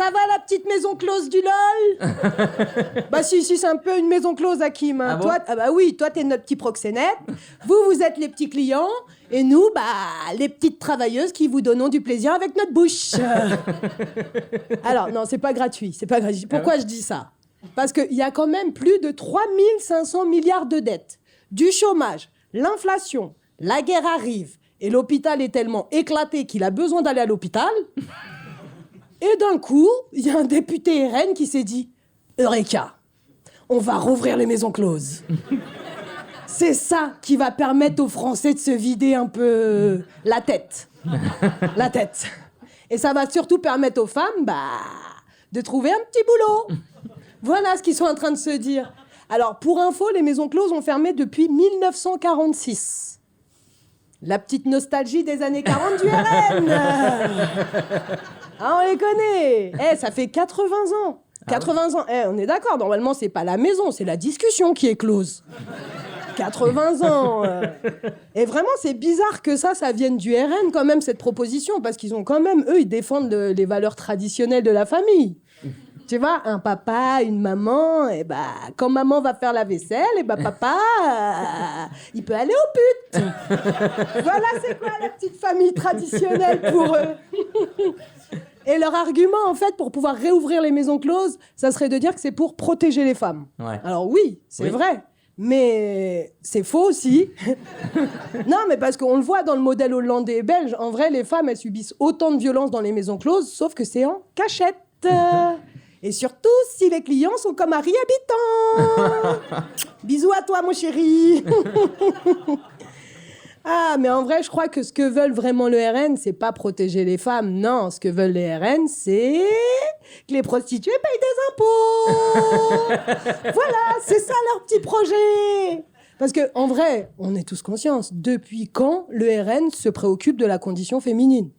Ça va la petite maison close du LOL? Bah si, c'est un peu une maison close, Hakim. Ah bon? Toi, bah oui, toi t'es notre petit proxénète. Vous êtes les petits clients. Et nous, bah, les petites travailleuses qui vous donnons du plaisir avec notre bouche. Alors, non, c'est pas gratuit. Pourquoi je dis ça? Parce qu'il y a quand même plus de 3500 milliards de dettes. Du chômage, l'inflation, la guerre arrive. Et l'hôpital est tellement éclaté qu'il a besoin d'aller à l'hôpital. Et d'un coup, il y a un député RN qui s'est dit « Eureka, on va rouvrir les maisons closes. » C'est ça qui va permettre aux Français de se vider un peu la tête. La tête. Et ça va surtout permettre aux femmes de trouver un petit boulot. Voilà ce qu'ils sont en train de se dire. Alors, pour info, les maisons closes ont fermé depuis 1946. La petite nostalgie des années 40 du RN. Ah, on les connaît. Ça fait 80 ans. 80 ans. On est d'accord, normalement, c'est pas la maison, c'est la discussion qui est close. 80 ans. Et vraiment, c'est bizarre que ça vienne du RN, quand même, cette proposition, parce qu'ils ont quand même, eux, ils défendent les valeurs traditionnelles de la famille. Tu vois, un papa, une maman, et quand maman va faire la vaisselle, papa, il peut aller aux putes. Voilà, c'est quoi la petite famille traditionnelle pour eux. Et leur argument, en fait, pour pouvoir réouvrir les maisons closes, ça serait de dire que c'est pour protéger les femmes. Ouais. Alors oui, c'est vrai. Mais c'est faux aussi. Non, mais parce qu'on le voit dans le modèle hollandais et belge, en vrai, les femmes, elles subissent autant de violences dans les maisons closes, sauf que c'est en cachette. Et surtout, si les clients sont comme Harry Habitant. Bisous à toi, mon chéri. Ah, mais en vrai, je crois que ce que veulent vraiment le RN, c'est pas protéger les femmes. Non, ce que veulent les RN, c'est que les prostituées payent des impôts. Voilà, c'est ça leur petit projet. Parce que, en vrai, on est tous conscients. Depuis quand le RN se préoccupe de la condition féminine?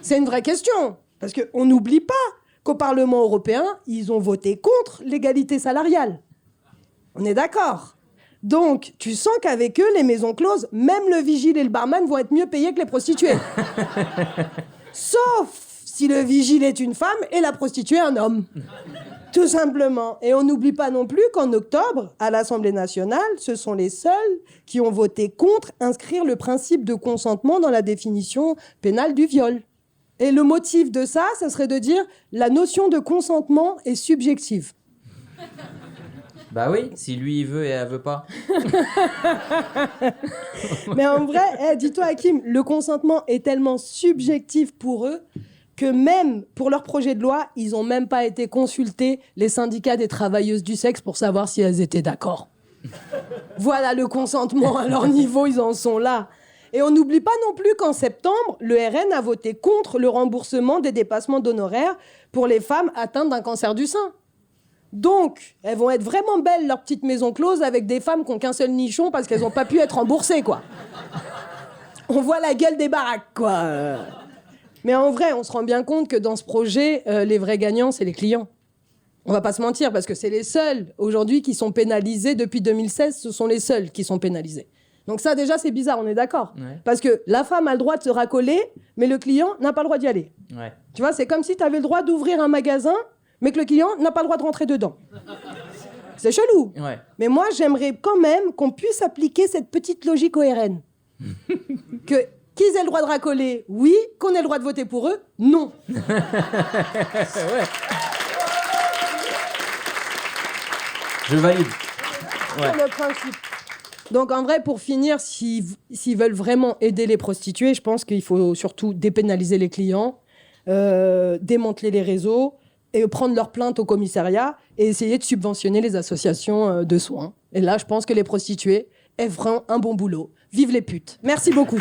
C'est une vraie question. Parce qu'on n'oublie pas qu'au Parlement européen, ils ont voté contre l'égalité salariale. On est d'accord? Donc, tu sens qu'avec eux, les maisons closes, même le vigile et le barman vont être mieux payés que les prostituées. Sauf si le vigile est une femme et la prostituée un homme. Tout simplement. Et on n'oublie pas non plus qu'en octobre, à l'Assemblée nationale, ce sont les seuls qui ont voté contre inscrire le principe de consentement dans la définition pénale du viol. Et le motif de ça, ça serait de dire la notion de consentement est subjective. Bah oui, si lui il veut et elle veut pas. Mais en vrai, dis-toi Hakim, le consentement est tellement subjectif pour eux que même pour leur projet de loi, ils n'ont même pas été consulter les syndicats des travailleuses du sexe pour savoir si elles étaient d'accord. Voilà le consentement, à leur niveau, ils en sont là. Et on n'oublie pas non plus qu'en septembre, le RN a voté contre le remboursement des dépassements d'honoraires pour les femmes atteintes d'un cancer du sein. Donc, elles vont être vraiment belles, leurs petites maisons closes, avec des femmes qui n'ont qu'un seul nichon parce qu'elles n'ont pas pu être remboursées, quoi. On voit la gueule des baraques, quoi. Mais en vrai, on se rend bien compte que dans ce projet, les vrais gagnants, c'est les clients. On va pas se mentir, parce que c'est les seuls, aujourd'hui, qui sont pénalisés. Depuis 2016, ce sont les seuls qui sont pénalisés. Donc ça, déjà, c'est bizarre, on est d'accord. Ouais. Parce que la femme a le droit de se racoler, mais le client n'a pas le droit d'y aller. Ouais. Tu vois, c'est comme si tu avais le droit d'ouvrir un magasin, mais que le client n'a pas le droit de rentrer dedans. C'est chelou. Ouais. Mais moi, j'aimerais quand même qu'on puisse appliquer cette petite logique au RN. Qu'ils aient le droit de racoler, oui. Qu'on ait le droit de voter pour eux, non. Ouais. Je valide. Ouais. Sur le principe. Donc en vrai, pour finir, s'ils veulent vraiment aider les prostituées, je pense qu'il faut surtout dépénaliser les clients, démanteler les réseaux, et prendre leur plainte au commissariat et essayer de subventionner les associations de soins. Et là, je pense que les prostituées feront un bon boulot. Vive les putes. Merci beaucoup.